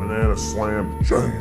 Banana slam jam.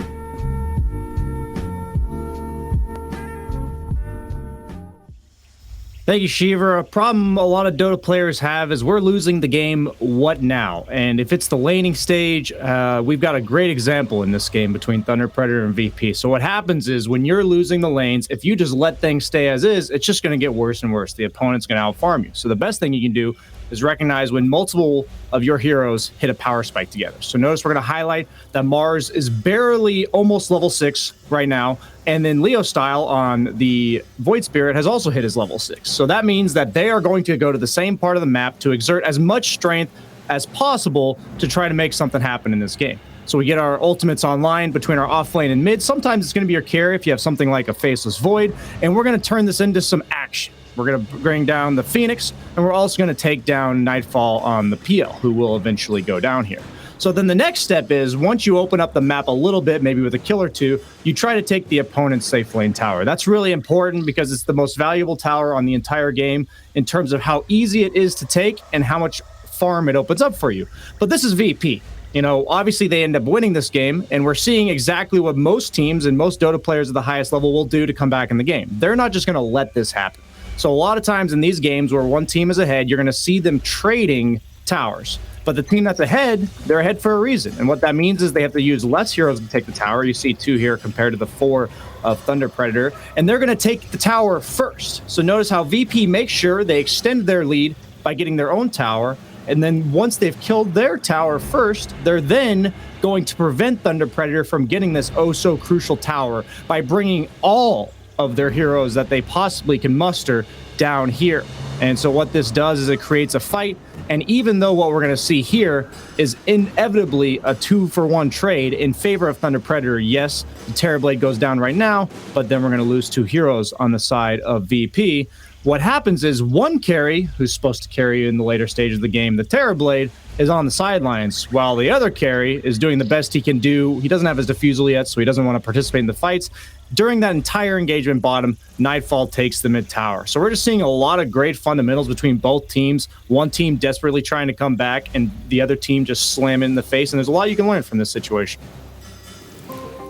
Thank you, Shiver. A problem a lot of Dota players have is we're losing the game, what now? And if it's the laning stage, we've got a great example in this game between Thunder Predator and VP. So what happens is when you're losing the lanes, if you just let things stay as is, it's just going to get worse and worse. The opponent's going to outfarm you. So the best thing you can do is recognize when multiple of your heroes hit a power spike together. So notice we're going to highlight that Mars is barely almost level 6 right now, and then Leo Style on the Void Spirit has also hit his level 6. So that means that they are going to go to the same part of the map to exert as much strength as possible to try to make something happen in this game. So we get our ultimates online between our off lane and mid. Sometimes it's going to be your carry if you have something like a Faceless Void, and we're going to turn this into some action. We're going to bring down the Phoenix, and we're also going to take down Nightfall on the PL, who will eventually go down here. So then the next step is, once you open up the map a little bit, maybe with a kill or two, you try to take the opponent's safe lane tower. That's really important because it's the most valuable tower on the entire game in terms of how easy it is to take and how much farm it opens up for you. But this is VP. You know, obviously they end up winning this game, and we're seeing exactly what most teams and most Dota players at the highest level will do to come back in the game. They're not just going to let this happen. So a lot of times in these games where one team is ahead, you're going to see them trading towers. But the team that's ahead, they're ahead for a reason. And what that means is they have to use less heroes to take the tower. You see 2 here compared to the 4 of Thunder Predator. And they're going to take the tower first. So notice how VP makes sure they extend their lead by getting their own tower. And then once they've killed their tower first, they're then going to prevent Thunder Predator from getting this oh-so-crucial tower by bringing all of their heroes that they possibly can muster down here. And so what this does is it creates a fight. And even though what we're going to see here is inevitably a 2-for-1 trade in favor of Thunder Predator, yes, the Terrorblade goes down right now, but then we're going to lose 2 heroes on the side of VP. What happens is one carry, who's supposed to carry you in the later stage of the game, the Terrorblade, is on the sidelines, while the other carry is doing the best he can do. He doesn't have his defusal yet, so he doesn't want to participate in the fights. During that entire engagement bottom, Nightfall takes the mid tower. So we're just seeing a lot of great fundamentals between both teams. One team desperately trying to come back, and the other team just slamming in the face. And there's a lot you can learn from this situation.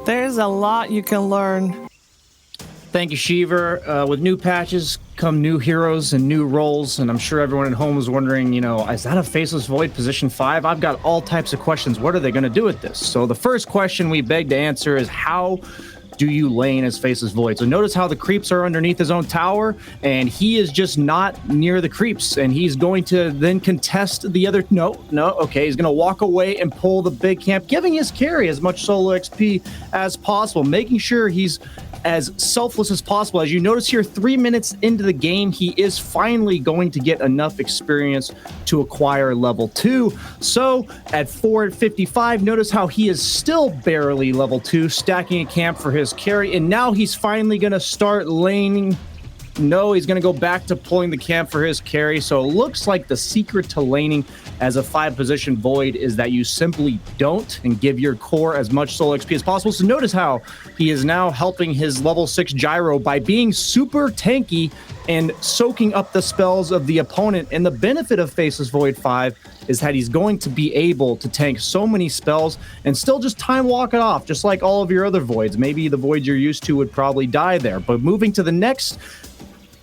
There's a lot you can learn. Thank you, Shiver. With new patches come new heroes and new roles, and I'm sure everyone at home is wondering, you know, is that a Faceless Void position 5? I've got all types of questions. What are they going to do with this? So the first question we beg to answer is, how do you lane as Faceless Void? So notice how the creeps are underneath his own tower, and he is just not near the creeps, and he's going to then contest the other. Okay, he's going to walk away and pull the big camp, giving his carry as much solo XP as possible, making sure he's as selfless as possible. As you notice here, 3 minutes into the game, he is finally going to get enough experience to acquire level 2. So at 455, notice how he is still barely level 2, stacking a camp for his carry, and now he's finally going to start laning. No, he's going to go back to pulling the camp for his carry. So it looks like the secret to laning as a 5-position Void is that you simply don't and give your core as much solo XP as possible. So notice how he is now helping his level 6 Gyro by being super tanky and soaking up the spells of the opponent. And the benefit of Faceless Void 5 is that he's going to be able to tank so many spells and still just time walk it off, just like all of your other Voids. Maybe the Voids you're used to would probably die there. But moving to the next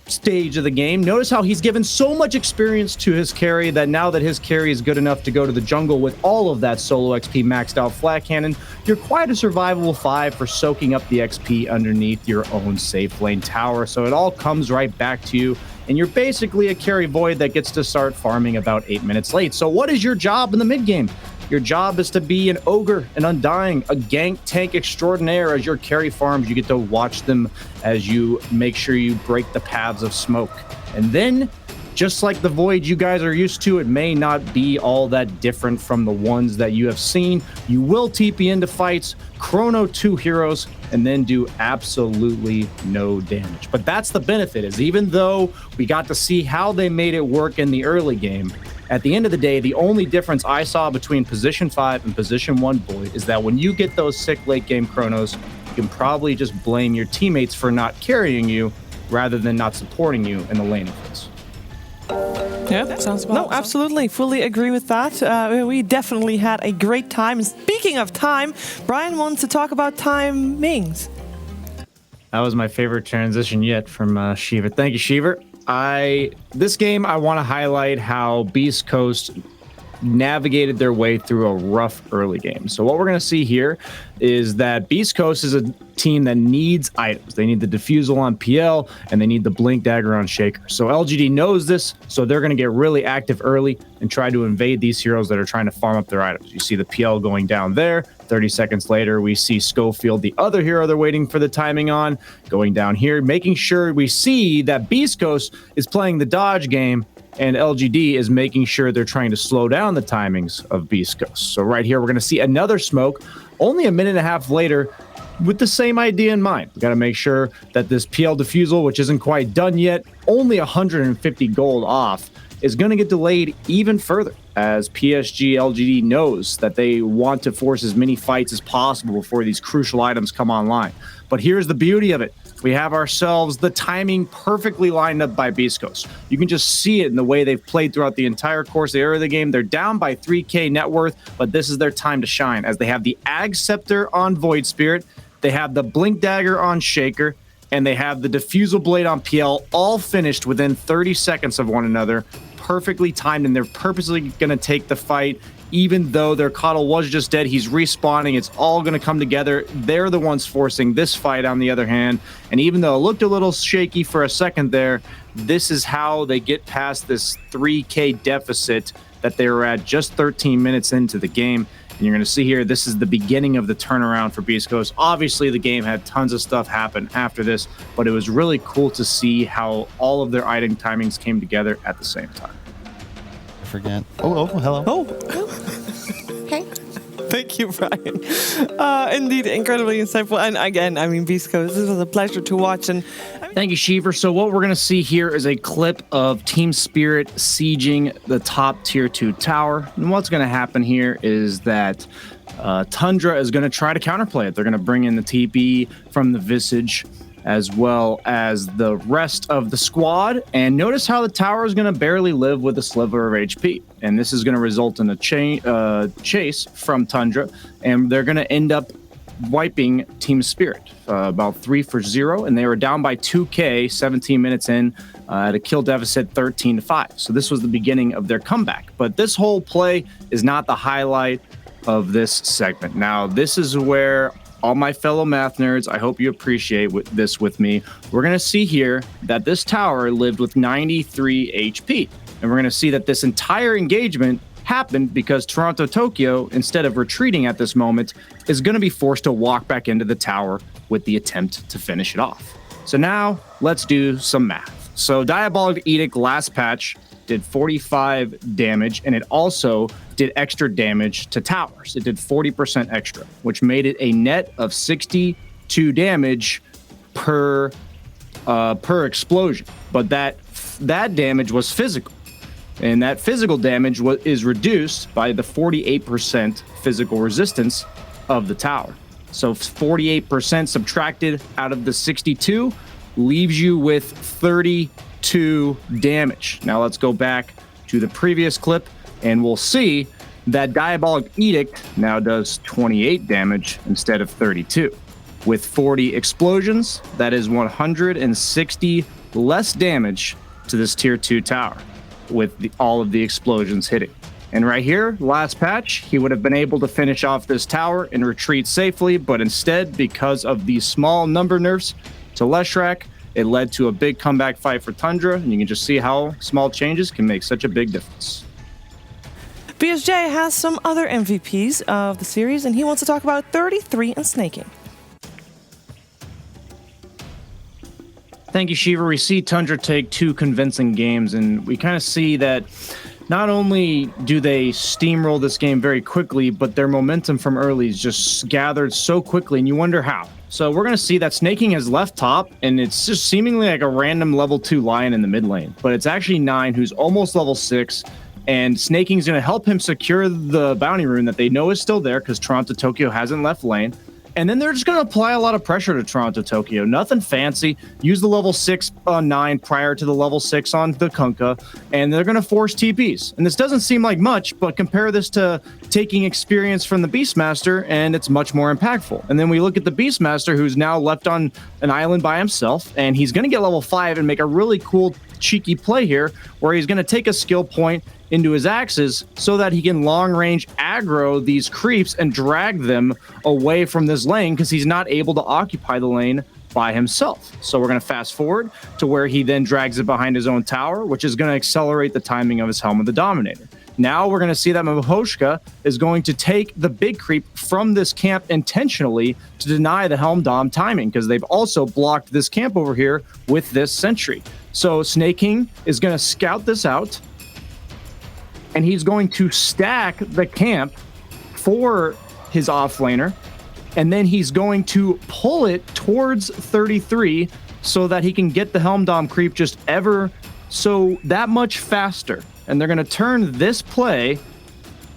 stage of the game, notice how he's given so much experience to his carry that now that his carry is good enough to go to the jungle with all of that solo XP maxed out flat cannon, you're quite a survivable 5 for soaking up the XP underneath your own safe lane tower. So it all comes right back to you, and you're basically a carry Void that gets to start farming about 8 minutes late. So what is your job in the mid game? Your job is to be an ogre, an undying, a gank tank extraordinaire. As your carry farms, you get to watch them as you make sure you break the paths of smoke. And then, just like the Void you guys are used to, it may not be all that different from the ones that you have seen. You will TP into fights, chrono 2 heroes, and then do absolutely no damage. But that's the benefit, is even though we got to see how they made it work in the early game, at the end of the day, the only difference I saw between position 5 and position 1 Void is that when you get those sick late game chronos, you can probably just blame your teammates for not carrying you rather than not supporting you in the laning phase. Yeah, sounds about. No, absolutely, fully agree with that. We definitely had a great time. And speaking of time, Brian wants to talk about timings. That was my favorite transition yet from Shiva. Thank you, Shiva. This game, I want to highlight how Beast Coast navigated their way through a rough early game. So what we're going to see here is that Beast Coast is a team that needs items. They need the Diffusal on PL, and they need the Blink Dagger on Shaker. So LGD knows this, so they're going to get really active early and try to invade these heroes that are trying to farm up their items. You see the PL going down there. 30 seconds later, we see Schofield, the other hero they're waiting for the timing on, going down here, making sure we see that Beast Coast is playing the dodge game, and LGD is making sure they're trying to slow down the timings of Beast Coast. So right here, we're going to see another smoke only a minute and a half later with the same idea in mind. We got to make sure that this PL Diffusal, which isn't quite done yet, only 150 gold off, is going to get delayed even further, as PSG.LGD knows that they want to force as many fights as possible before these crucial items come online. But here's the beauty of it. We have ourselves the timing perfectly lined up by Beast Coast. You can just see it in the way they've played throughout the entire course of the game. They're down by 3k net worth, but this is their time to shine, as they have the Ag Scepter on Void Spirit, they have the Blink Dagger on Shaker, and they have the Diffusal Blade on PL, all finished within 30 seconds of one another, perfectly timed, and they're purposely going to take the fight. Even though their Coddle was just dead, he's respawning. It's all going to come together. They're the ones forcing this fight, on the other hand. And even though it looked a little shaky for a second there, this is how they get past this 3k deficit that they were at just 13 minutes into the game. And you're going to see here, this is the beginning of the turnaround for Beast Coast. Obviously, the game had tons of stuff happen after this, but it was really cool to see how all of their item timings came together at the same time. Forget. Oh, hello. Oh. Hey. Thank you, Brian. Indeed, incredibly insightful. And again, I mean, Beast Coast, this was a pleasure to watch. And thank you, Shiver. So what we're going to see here is a clip of Team Spirit sieging the top tier 2 tower. And what's going to happen here is that Tundra is going to try to counterplay it. They're going to bring in the TP from the Visage, as well as the rest of the squad. And notice how the tower is going to barely live with a sliver of HP. And this is going to result in a chase from Tundra. And they're going to end up wiping Team Spirit about 3-0. And they were down by 2k 17 minutes in at a kill deficit 13-5. So this was the beginning of their comeback. But this whole play is not the highlight of this segment. Now, this is where all my fellow math nerds, I hope you appreciate this with me. We're going to see here that this tower lived with 93 HP. And we're going to see that this entire engagement happened because Toronto Tokyo, instead of retreating at this moment, is going to be forced to walk back into the tower with the attempt to finish it off. So now let's do some math. So Diabolic Edict last patch did 45 damage, and it also did extra damage to towers. It did 40% extra, which made it a net of 62 damage per explosion. But that damage was physical, and that physical damage is reduced by the 48% physical resistance of the tower. So 48% subtracted out of the 62 leaves you with 32 damage. Now let's go back to the previous clip, and we'll see that Diabolic Edict now does 28 damage instead of 32. With 40 explosions, that is 160 less damage to this tier 2 tower with all of the explosions hitting. And right here, last patch, he would have been able to finish off this tower and retreat safely, but instead, because of these small number nerfs to Leshrac, it led to a big comeback fight for Tundra, and you can just see how small changes can make such a big difference. BSJ has some other MVPs of the series, and he wants to talk about 33 and snaking. Thank you, Shiva. We see Tundra take 2 convincing games, and we kind of see that not only do they steamroll this game very quickly, but their momentum from early is just gathered so quickly, and you wonder how. So we're going to see that Snaking has left top, and it's just seemingly like a random level 2 Lion in the mid lane. But it's actually 9, who's almost level 6, and Snaking's going to help him secure the bounty rune that they know is still there because Toronto Tokyo hasn't left lane. And then they're just going to apply a lot of pressure to Toronto Tokyo. Nothing fancy. Use the level 6 on 9 prior to the level 6 on the Kunkka. And they're going to force TPs. And this doesn't seem like much, but compare this to taking experience from the Beastmaster, and it's much more impactful. And then we look at the Beastmaster, who's now left on an island by himself. And he's going to get level 5 and make a really cool, cheeky play here, where he's going to take a skill point into his axes so that he can long range aggro these creeps and drag them away from this lane because he's not able to occupy the lane by himself. So we're going to fast forward to where he then drags it behind his own tower, which is going to accelerate the timing of his Helm of the Dominator. Now we're going to see that Mahoshka is going to take the big creep from this camp intentionally to deny the Helm Dom timing because they've also blocked this camp over here with this sentry. So Snake King is going to scout this out, and he's going to stack the camp for his offlaner, and then he's going to pull it towards 33 so that he can get the Helm Dom creep just ever so that much faster. And they're going to turn this play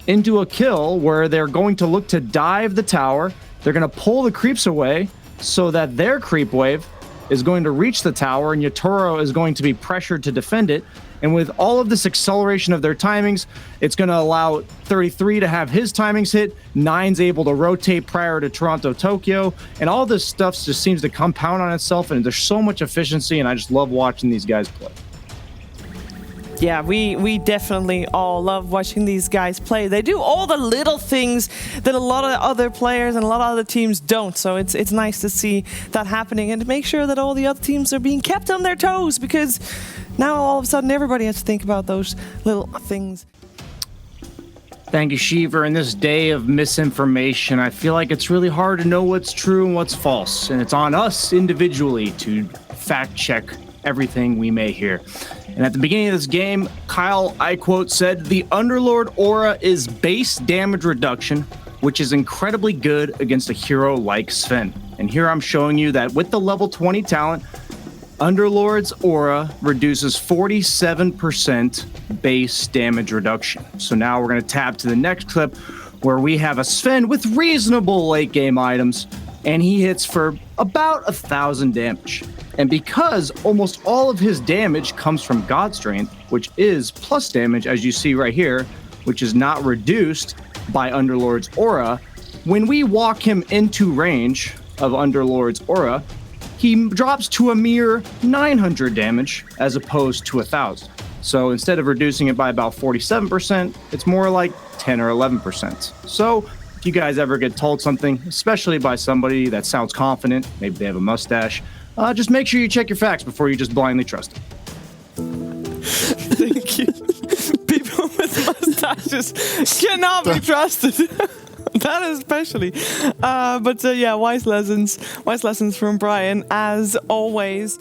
into a kill where they're going to look to dive the tower. They're going to pull the creeps away so that their creep wave is going to reach the tower, and Yatoro is going to be pressured to defend it. And with all of this acceleration of their timings, it's going to allow 33 to have his timings hit. 9's able to rotate prior to Toronto Tokyo. And all this stuff just seems to compound on itself. And there's so much efficiency. And I just love watching these guys play. Yeah, we definitely all love watching these guys play. They do all the little things that a lot of other players and a lot of other teams don't. So it's nice to see that happening and to make sure that all the other teams are being kept on their toes, because now all of a sudden everybody has to think about those little things. Thank you, Shiver. In this day of misinformation, I feel like it's really hard to know what's true and what's false. And it's on us individually to fact check everything we may hear. And at the beginning of this game, Kyle, I quote, said, "The Underlord aura is base damage reduction, which is incredibly good against a hero like Sven." And here I'm showing you that with the level 20 talent, Underlord's aura reduces 47% base damage reduction. So now we're going to tab to the next clip where we have a Sven with reasonable late game items, and he hits for about 1,000 damage. And because almost all of his damage comes from God Strength, which is plus damage, as you see right here, which is not reduced by Underlord's aura, when we walk him into range of Underlord's aura, he drops to a mere 900 damage as opposed to 1,000. So instead of reducing it by about 47%, it's more like 10 or 11%. So if you guys ever get told something, especially by somebody that sounds confident, maybe they have a mustache, just make sure you check your facts before you just blindly trust them. Thank you. People with mustaches cannot be trusted. That especially. But yeah, wise lessons from Brian, as always.